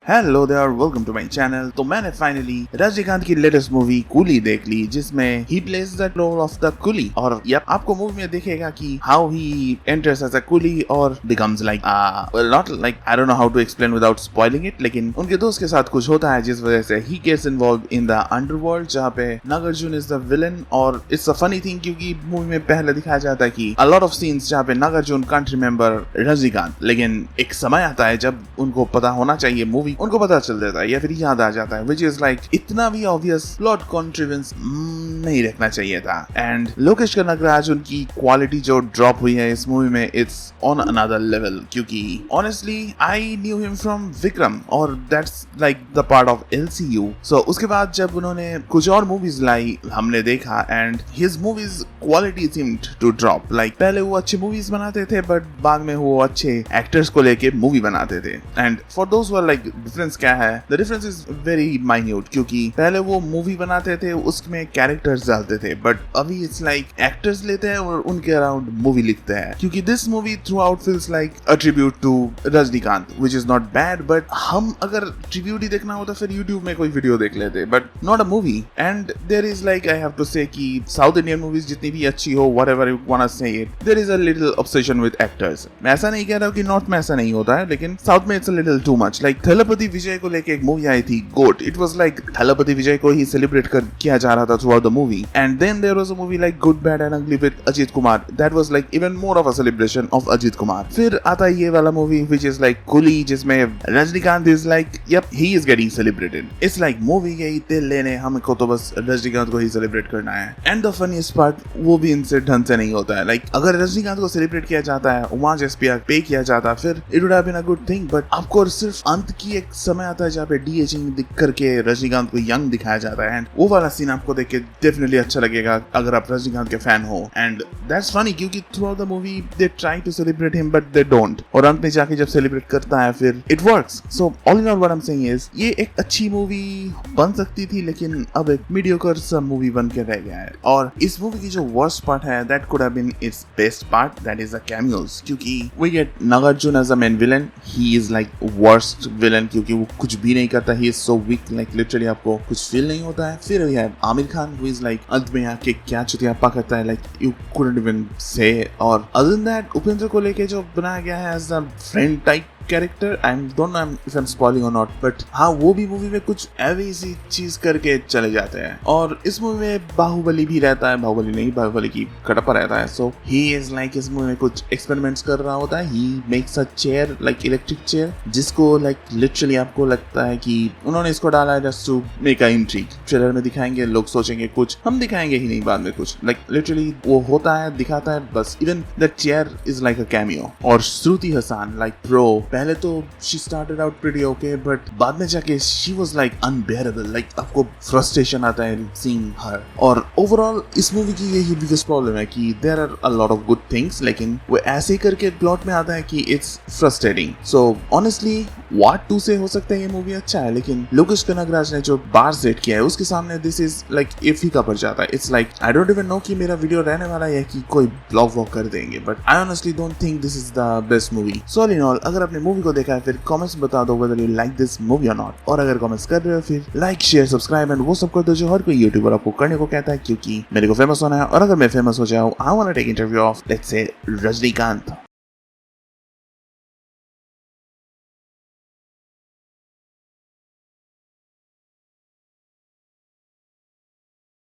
Hello there, welcome to my channel. तो मैंने finally Rajinikanth की लेटेस्ट मूवी कूली देख ली, जिसमें ही plays the role of the coolie. और यप, आपको मूवी में दिखेगा कि how he enters as a coolie और becomes like not like I don't know how to explain without spoiling it, लेकिन उनके दोस्त के साथ कुछ होता है जिस वजह से ही gets involved in the underworld, जहाँ पे नागार्जुन इज द विलन। और इट्स अ फनी थिंग क्योंकि मूवी में पहले दिखाया जाता है कि अ लॉट ऑफ सीन्स जहाँ पे नागार्जुन कांट रिमेंबर रजनीकांत, लेकिन एक समय आता है जब उनको पता होना चाहिए मूवी उनको पता चल देता है या फिर याद आ जाता है, विच इज लाइक इतना भी ऑब्वियस प्लॉट कॉन्ट्रीवेंस नहीं रखना चाहिए था। एंड लोकेश कनगराज उनकी क्वालिटी जो ड्रॉप हुई है इस मूवी में, इट्स ऑन अनदर लेवल, क्योंकि honestly I knew him from Vikram और that's like the part of LCU। So उसके बाद जब उन्होंने कुछ और मूवीज लाई हमने देखा and his movies quality seemed to drop. Like पहले वो अच्छे मूवीज बनाते थे बट बाद में वो अच्छे एक्टर्स को लेके मूवी बनाते थे। And for those were like difference क्या है, the difference is very minute, क्योंकि पहले वो मूवी बनाते थे उसमें कैरेक्टर्स डालते थे, बट अभी इट्स लाइक एक्टर्स लेते हैं और उनके अराउंड मूवी लिखते हैं। क्योंकि this movie throughout feels like a tribute to Rajinikanth, which is not bad, but हम अगर ट्रिब्यूट ही देखना होता फिर यूट्यूब में कोई वीडियो देख लेते, but not a movie. And there is like I have to say कि साउथ इंडियन मूवीज जितनी भी अच्छी हो, whatever you want to say it, there is a little obsession with actors. मैं ऐसा नहीं कह रहा हूं कि नॉर्थ में ऐसा नहीं होता है, लेकिन साउथ में it's a little too much. Like Thalapathy Vijay को लेके एक मूवी आई थी GOAT, it was like Thalapathy Vijay को ही सेलिब्रेट किया जा रहा था throughout the movie. And then there was a movie like good bad and ugly with Ajith Kumar, that was like even more of a celebration of Ajith Kumar. फिर आता है ये वाला movie which is like coolie, जिसमें Rajinikanth is like yup he is getting celebrated. It's like movie गई दिल लेने, हमको तो बस रजनीकांत को ही सेलिब्रेट करना है। एंड द फनीस्ट पार्ट, वो भी इनसे ढंग से नहीं होता है। लाइक अगर रजनीकांत को सेलिब्रेट किया जाता है, वहां जैसे पे किया जाता फिर it would have been a good thing, but आपको सिर्फ अंत की एक समय आता है जहाँ पे डीएचिंग दिख करके रजनीकांत को यंग दिखाया जाता है। एंड वो वाला सीन आपको देख के डेफिनेटली अच्छा लगेगा अगर आप रजनीकांत के फैन हो। एंड दैट्स फनी क्योंकि throughout the movie they try to celebrate him but they don't, और अंत में जाके जब सेलिब्रेट करता है फिर it works. So all in all what I am saying is ये एक अच्छी मूवी बन सकती थी, लेकिन अब एक मीडियोकर सा मूवी बन के रह गया है। और इस मूवी की जो वर्स्ट पार्ट है that could have been its best part, that is the cameos. क्योंकि we get Nagarjuna as a main villain, he is like worst villain क्योंकि वो कुछ भी नहीं करता, he is so weak, like literally आपको कुछ फील नहीं होता है। फिर we have Aamir Khan who is like अंत में आके क्या चुतियापा करता है, लाइक यू कुडंट इवन से। और अदर देन दैट उपेंद्र को लेके जो बनाया गया है as a friend type character, I don't know if I am spoiling और नॉट, बट हाँ वो भी मूवी में कुछ ऐसी चीज करके चले जाते हैं। और इस मूवी में बाहुबली भी रहता है, बाहुबली नहीं बाहुबली की कटप्पा रहता है। सो ही इज लाइक इस मूवी में कुछ एक्सपेरिमेंट्स कर रहा होता है। He makes a chair like electric chair, जिसको लाइक लिटरली आपको लगता है कि उन्होंने इसको डाला है just to make a intrigue. Trailer में दिखाएंगे, लोग सोचेंगे कुछ, हम दिखाएंगे ही नहीं बाद में कुछ, लाइक लिटरली वो होता है, दिखाता है बस। Even that chair is like a cameo. और श्रुति हसन लाइक प्रो, पहले तो she started out pretty okay, but बाद में जाके she was like unbearable, like आपको frustration आता है seeing her। और overall इस मूवी की यही biggest problem है कि there are a lot of good things, लेकिन वो ऐसे करके प्लॉट में आता है कि it's frustrating। So honestly what to say, हो सकता है ये मूवी अच्छा है, लेकिन लोकेश कनगराज ने जो बार सेट किया है उसके सामने this is like एक फीका पड़ जाता है। It's like I don't even know कि मेरा वीडियो रहने वाला है कि कोई ब्लॉग वॉक कर देंगे, but I honestly don't think this is the best movie। So all in all, अगर आपने मूवी को देखा है फिर कमेंट्स बता दो whether you like this movie or not। और अगर कमेंट्स कर रहे हो फिर लाइक शेयर सब्सक्राइब एंड वो सब कर दो जो हर कोई यूट्यूबर आपको करने को कहता है, क्योंकि मेरे को फेमस होना है। और अगर मैं फेमस हो जाऊं, I want to take interview of let's say Rajinikanth.